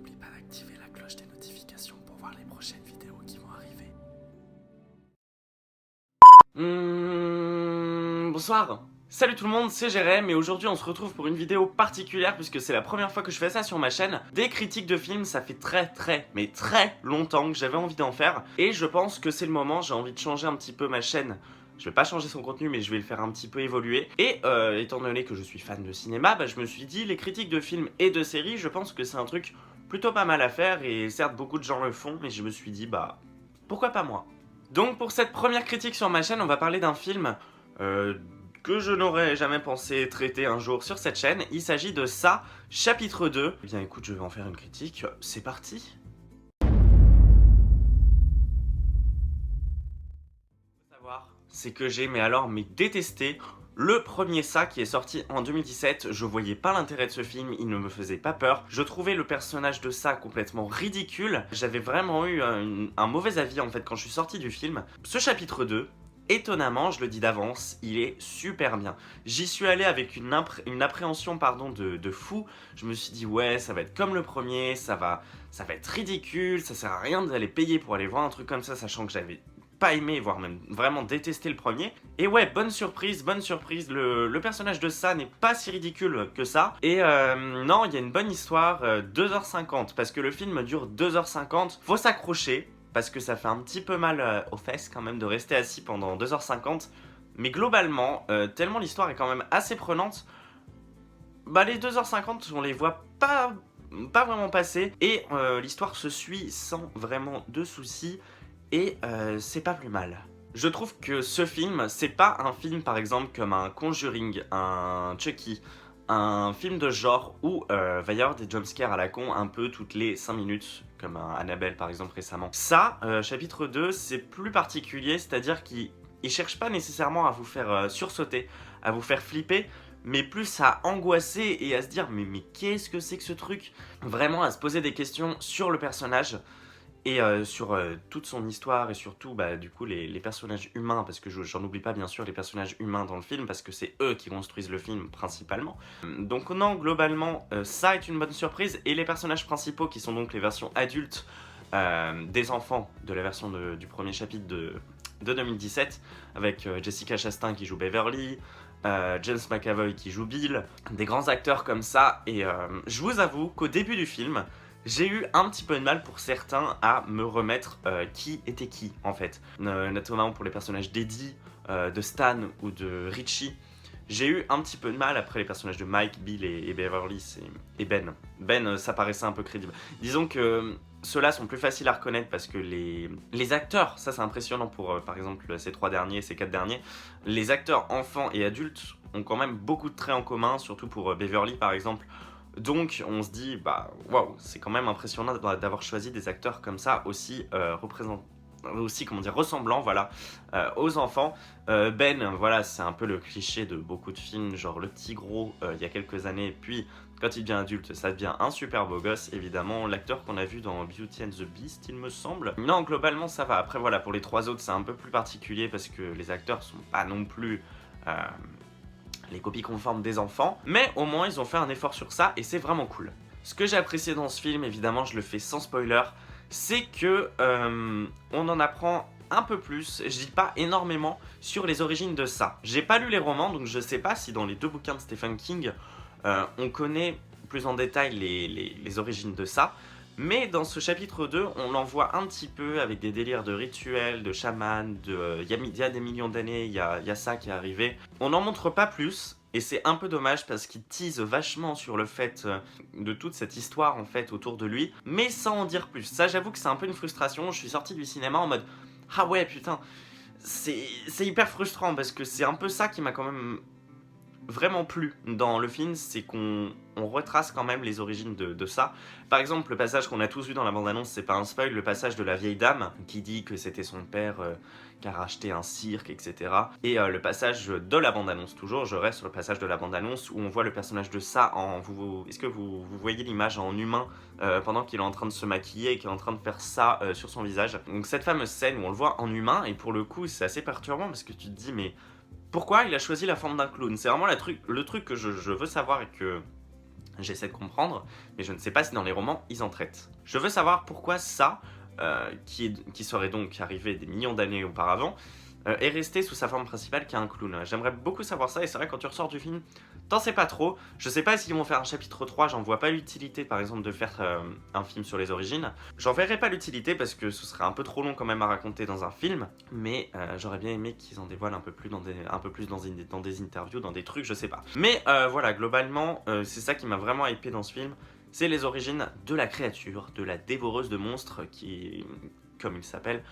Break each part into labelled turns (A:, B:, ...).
A: n'oublie pas d'activer la cloche des notifications pour voir les prochaines vidéos qui vont arriver.
B: Bonsoir. Salut tout le monde, c'est Jérém et aujourd'hui on se retrouve pour une vidéo particulière puisque c'est la première fois que je fais ça sur ma chaîne. Des critiques de films, ça fait très longtemps que j'avais envie d'en faire et je pense que c'est le moment, j'ai envie de changer un petit peu ma chaîne. Je vais pas changer son contenu mais je vais le faire un petit peu évoluer. Et étant donné que je suis fan de cinéma, je me suis dit les critiques de films et de séries, je pense que c'est un truc plutôt pas mal à faire et certes beaucoup de gens le font mais je me suis dit pourquoi pas moi. Donc pour cette première critique sur ma chaîne, on va parler d'un film que je n'aurais jamais pensé traiter un jour sur cette chaîne. Il s'agit de Ça, chapitre 2. Eh bien écoute, je vais en faire une critique, c'est parti. C'est que j'ai mais détesté le premier Ça qui est sorti en 2017. Je voyais pas l'intérêt de ce film, il ne me faisait pas peur. Je trouvais le personnage de Ça complètement ridicule. J'avais vraiment eu un mauvais avis en fait quand je suis sorti du film. Ce chapitre 2, étonnamment, je le dis d'avance, il est super bien. J'y suis allé avec une appréhension de fou. Je me suis dit ouais, ça va être comme le premier, ça va être ridicule, ça sert à rien d'aller payer pour aller voir un truc comme ça, sachant que j'avais pas aimé, voire même vraiment détesté le premier. Et ouais, bonne surprise, le personnage de Ça n'est pas si ridicule que ça. Et non, il y a une bonne histoire, 2h50, parce que le film dure 2h50, faut s'accrocher, parce que ça fait un petit peu mal aux fesses quand même de rester assis pendant 2h50. Mais globalement, tellement l'histoire est quand même assez prenante, les 2h50, on les voit pas vraiment passer, et l'histoire se suit sans vraiment de soucis. Et c'est pas plus mal. Je trouve que ce film, c'est pas un film par exemple comme un Conjuring, un Chucky, un film de genre où va y avoir des jumpscares à la con un peu toutes les 5 minutes, comme un Annabelle par exemple récemment. Ça, chapitre 2, c'est plus particulier, c'est-à-dire qu'il cherche pas nécessairement à vous faire sursauter, à vous faire flipper, mais plus à angoisser et à se dire mais qu'est-ce que c'est que ce truc? Vraiment à se poser des questions sur le personnage. Et sur toute son histoire et surtout du coup les personnages humains, parce que j'en oublie pas bien sûr les personnages humains dans le film, parce que c'est eux qui construisent le film principalement. Donc non, globalement ça est une bonne surprise, et les personnages principaux qui sont donc les versions adultes des enfants de la version du premier chapitre de 2017, avec Jessica Chastain qui joue Beverly, James McAvoy qui joue Bill, des grands acteurs comme ça, et je vous avoue qu'au début du film, j'ai eu un petit peu de mal pour certains à me remettre qui était qui en fait. Notamment pour les personnages d'Eddie, de Stan ou de Richie. J'ai eu un petit peu de mal après les personnages de Mike, Bill et Beverly et Ben. Ben, ça paraissait un peu crédible. Disons que ceux-là sont plus faciles à reconnaître parce que les acteurs, ça c'est impressionnant pour par exemple ces 4 derniers, les acteurs enfants et adultes ont quand même beaucoup de traits en commun, surtout pour Beverly par exemple. Donc on se dit, waouh, c'est quand même impressionnant d'avoir choisi des acteurs comme ça, aussi ressemblants, aux enfants. Ben, voilà, c'est un peu le cliché de beaucoup de films, genre le petit gros il y a quelques années, puis quand il devient adulte, ça devient un super beau gosse, évidemment, l'acteur qu'on a vu dans Beauty and the Beast, il me semble. Non, globalement ça va. Après voilà, pour les 3 autres, c'est un peu plus particulier parce que les acteurs sont pas non plus les copies conformes des enfants, mais au moins ils ont fait un effort sur ça et c'est vraiment cool. Ce que j'ai apprécié dans ce film, évidemment je le fais sans spoiler, c'est que on en apprend un peu plus, je dis pas énormément, sur les origines de Ça. J'ai pas lu les romans, donc je sais pas si dans les 2 bouquins de Stephen King, on connaît plus en détail les origines de Ça. Mais dans ce chapitre 2, on l'en voit un petit peu avec des délires de rituels, de chamans, il y a des millions d'années, il y a ça qui est arrivé. On n'en montre pas plus, et c'est un peu dommage parce qu'il tease vachement sur le fait de toute cette histoire en fait autour de lui, mais sans en dire plus. Ça, j'avoue que c'est un peu une frustration. Je suis sorti du cinéma en mode « Ah ouais, putain, c'est hyper frustrant » parce que c'est un peu ça qui m'a quand même vraiment plu dans le film, c'est qu'on retrace quand même les origines de Ça. Par exemple, le passage qu'on a tous vu dans la bande-annonce, c'est pas un spoil, le passage de la vieille dame qui dit que c'était son père qui a racheté un cirque, etc. Et le passage de la bande-annonce, toujours, je reste sur le passage de la bande-annonce où on voit le personnage de Ça en... Est-ce que vous voyez l'image en humain pendant qu'il est en train de se maquiller et qu'il est en train de faire ça sur son visage. Donc cette fameuse scène où on le voit en humain, et pour le coup c'est assez perturbant parce que tu te dis mais pourquoi il a choisi la forme d'un clown? C'est vraiment le truc que je veux savoir et que J'essaie de comprendre, mais je ne sais pas si dans les romans, ils en traitent. Je veux savoir pourquoi ça, qui serait donc arrivé des millions d'années auparavant, est resté sous sa forme principale qui est un clown. J'aimerais beaucoup savoir ça, et c'est vrai quand tu ressors du film, t'en sais pas trop. Je sais pas s'ils vont faire un chapitre 3, j'en vois pas l'utilité par exemple de faire un film sur les origines. J'en verrai pas l'utilité parce que ce serait un peu trop long quand même à raconter dans un film, mais j'aurais bien aimé qu'ils en dévoilent un peu plus dans des interviews, dans des trucs, je sais pas. Mais voilà, globalement, c'est ça qui m'a vraiment hypé dans ce film, c'est les origines de la créature, de la dévoreuse de monstres qui, comme il s'appelle,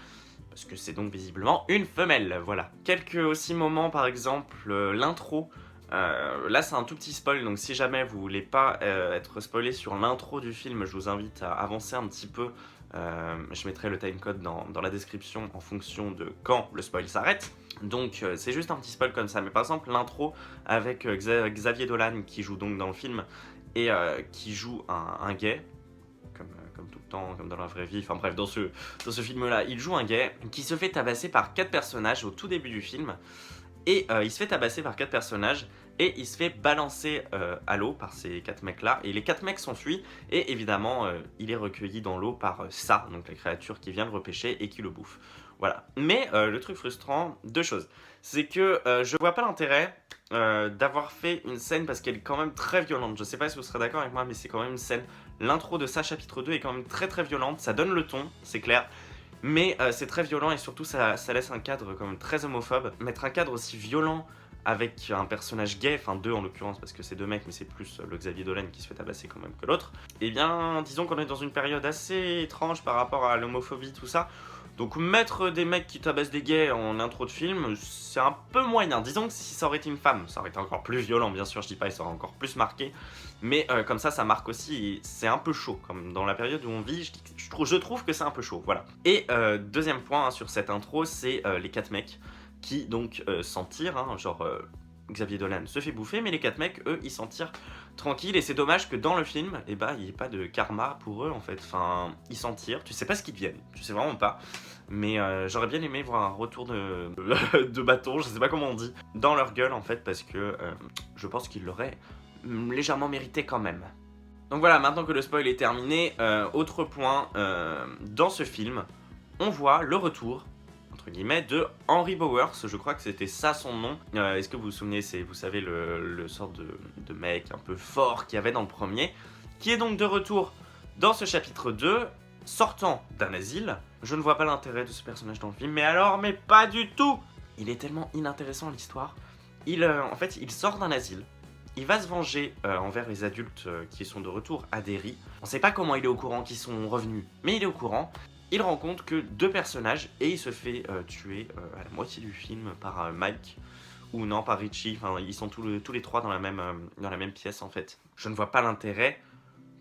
B: parce que c'est donc visiblement une femelle, voilà. Quelques aussi moments, par exemple, l'intro. Là, c'est un tout petit spoil, donc si jamais vous voulez pas être spoilé sur l'intro du film, je vous invite à avancer un petit peu. Je mettrai le timecode dans la description en fonction de quand le spoil s'arrête. Donc, c'est juste un petit spoil comme ça. Mais par exemple, l'intro avec Xavier Dolan qui joue donc dans le film et qui joue un gay. Comme tout le temps, comme dans la vraie vie, enfin bref, dans ce film-là, il joue un gay qui se fait tabasser par 4 personnages au tout début du film, et il se fait tabasser par 4 personnages, et il se fait balancer à l'eau par ces 4 mecs-là, et les 4 mecs s'enfuient, et évidemment, il est recueilli dans l'eau par ça, donc la créature qui vient le repêcher et qui le bouffe. Voilà. Mais le truc frustrant, 2 choses. C'est que je vois pas l'intérêt d'avoir fait une scène parce qu'elle est quand même très violente. Je sais pas si vous serez d'accord avec moi, mais c'est quand même une scène. L'intro de ça, chapitre 2, est quand même très très violente. Ça donne le ton, c'est clair. Mais c'est très violent et surtout ça laisse un cadre quand même très homophobe. Mettre un cadre aussi violent avec un personnage gay, enfin 2 en l'occurrence parce que c'est 2 mecs, mais c'est plus le Xavier Dolan qui se fait tabasser quand même que l'autre. Eh bien, disons qu'on est dans une période assez étrange par rapport à l'homophobie, tout ça. Donc mettre des mecs qui tabassent des gays en intro de film, c'est un peu moyen. Disons que si ça aurait été une femme, ça aurait été encore plus violent, bien sûr, je dis pas, et ça aurait encore plus marqué. Mais comme ça marque aussi, et c'est un peu chaud. Comme dans la période où on vit, je trouve que c'est un peu chaud, voilà. Et deuxième point hein, sur cette intro, c'est les 4 mecs qui donc s'en tirent, hein, genre... Xavier Dolan se fait bouffer, mais les 4 mecs, eux, ils s'en tirent tranquilles. Et c'est dommage que dans le film, eh ben, il n'y ait pas de karma pour eux, en fait. Enfin, ils s'en tirent. Tu sais pas ce qu'ils deviennent. Tu sais vraiment pas. Mais j'aurais bien aimé voir un retour de bâton, je sais pas comment on dit, dans leur gueule, en fait, parce que je pense qu'ils l'auraient légèrement mérité quand même. Donc voilà, maintenant que le spoil est terminé, autre point, dans ce film, on voit le retour entre guillemets, de Henry Bowers, je crois que c'était ça son nom. Est-ce que vous vous souvenez, c'est, vous savez, le sort de mec un peu fort qu'il y avait dans le premier, qui est donc de retour dans ce chapitre 2, sortant d'un asile. Je ne vois pas l'intérêt de ce personnage dans le film, mais alors, mais pas du tout. Il est tellement inintéressant l'histoire. En fait, il sort d'un asile. Il va se venger envers les adultes qui sont de retour à Derry. On sait pas comment il est au courant qu'ils sont revenus, mais il est au courant. Il rencontre que 2 personnages et il se fait tuer à la moitié du film par Mike, ou non, par Richie. Enfin, ils sont tous les 3 dans la même pièce en fait. Je ne vois pas l'intérêt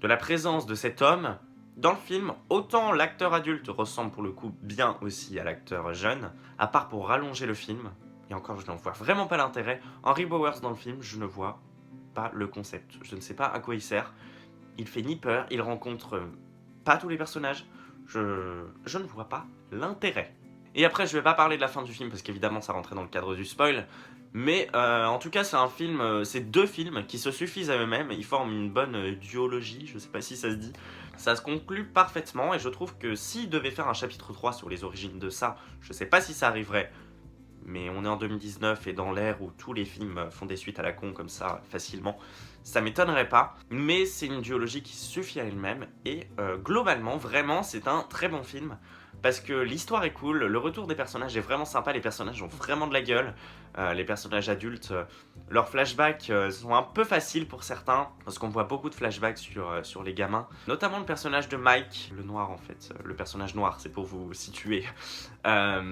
B: de la présence de cet homme dans le film. Autant l'acteur adulte ressemble pour le coup bien aussi à l'acteur jeune, à part pour rallonger le film. Et encore, je n'en vois vraiment pas l'intérêt. Henry Bowers dans le film, je ne vois pas le concept. Je ne sais pas à quoi il sert. Il fait ni peur, il rencontre pas tous les personnages. Je ne vois pas l'intérêt. Et après, je vais pas parler de la fin du film parce qu'évidemment, ça rentrait dans le cadre du spoil. Mais en tout cas, c'est 2 films qui se suffisent à eux-mêmes. Ils forment une bonne duologie, je sais pas si ça se dit. Ça se conclut parfaitement et je trouve que s'ils devaient faire un chapitre 3 sur les origines de ça, je sais pas si ça arriverait. Mais on est en 2019 et dans l'ère où tous les films font des suites à la con comme ça facilement, ça m'étonnerait pas. Mais c'est une duologie qui suffit à elle-même et globalement, vraiment, c'est un très bon film. Parce que l'histoire est cool, le retour des personnages est vraiment sympa, les personnages ont vraiment de la gueule. Les personnages adultes, leurs flashbacks sont un peu faciles pour certains, parce qu'on voit beaucoup de flashbacks sur les gamins. Notamment le personnage de Mike, le noir en fait, le personnage noir, c'est pour vous situer,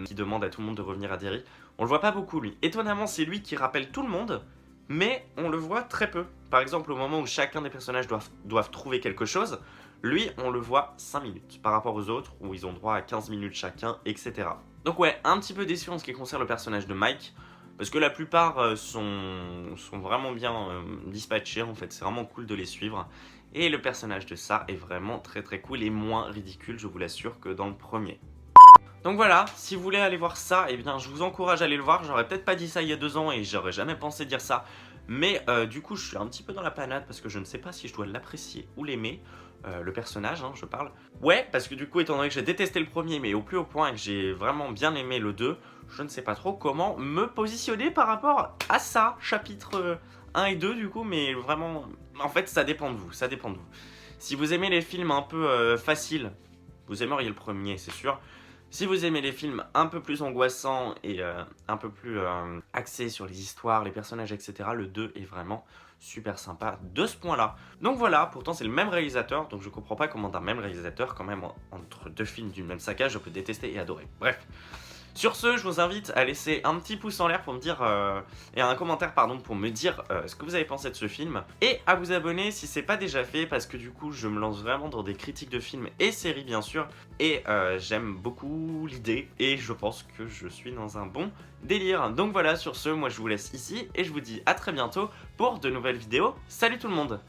B: qui demande à tout le monde de revenir à Derry. On le voit pas beaucoup lui. Étonnamment, c'est lui qui rappelle tout le monde, mais on le voit très peu. Par exemple, au moment où chacun des personnages doivent trouver quelque chose, lui, on le voit 5 minutes, par rapport aux autres, où ils ont droit à 15 minutes chacun, etc. Donc ouais, un petit peu déçu en ce qui concerne le personnage de Mike, parce que la plupart sont vraiment bien dispatchés, en fait, c'est vraiment cool de les suivre. Et le personnage de ça est vraiment très très cool et moins ridicule, je vous l'assure, que dans le premier. Donc voilà, si vous voulez aller voir ça, eh bien je vous encourage à aller le voir. J'aurais peut-être pas dit ça il y a 2 ans et j'aurais jamais pensé dire ça. Mais du coup, je suis un petit peu dans la panade parce que je ne sais pas si je dois l'apprécier ou l'aimer. Le personnage, hein, je parle. Ouais, parce que du coup, étant donné que j'ai détesté le premier, mais au plus haut point et que j'ai vraiment bien aimé le 2, je ne sais pas trop comment me positionner par rapport à ça, chapitre 1 et 2 du coup, mais vraiment, en fait, ça dépend de vous, ça dépend de vous. Si vous aimez les films un peu faciles, vous aimeriez le premier, c'est sûr. Si vous aimez les films un peu plus angoissants et un peu plus axés sur les histoires, les personnages, etc., le 2 est vraiment super sympa de ce point-là. Donc voilà, pourtant c'est le même réalisateur, donc je comprends pas comment d'un même réalisateur, quand même, entre deux films d'une même saga, je peux détester et adorer. Bref. Sur ce, je vous invite à laisser un petit pouce en l'air pour me dire, et un commentaire pardon, pour me dire ce que vous avez pensé de ce film, et à vous abonner si c'est pas déjà fait, parce que du coup je me lance vraiment dans des critiques de films et séries bien sûr, et j'aime beaucoup l'idée, et je pense que je suis dans un bon délire. Donc voilà, sur ce, moi je vous laisse ici, et je vous dis à très bientôt pour de nouvelles vidéos. Salut tout le monde!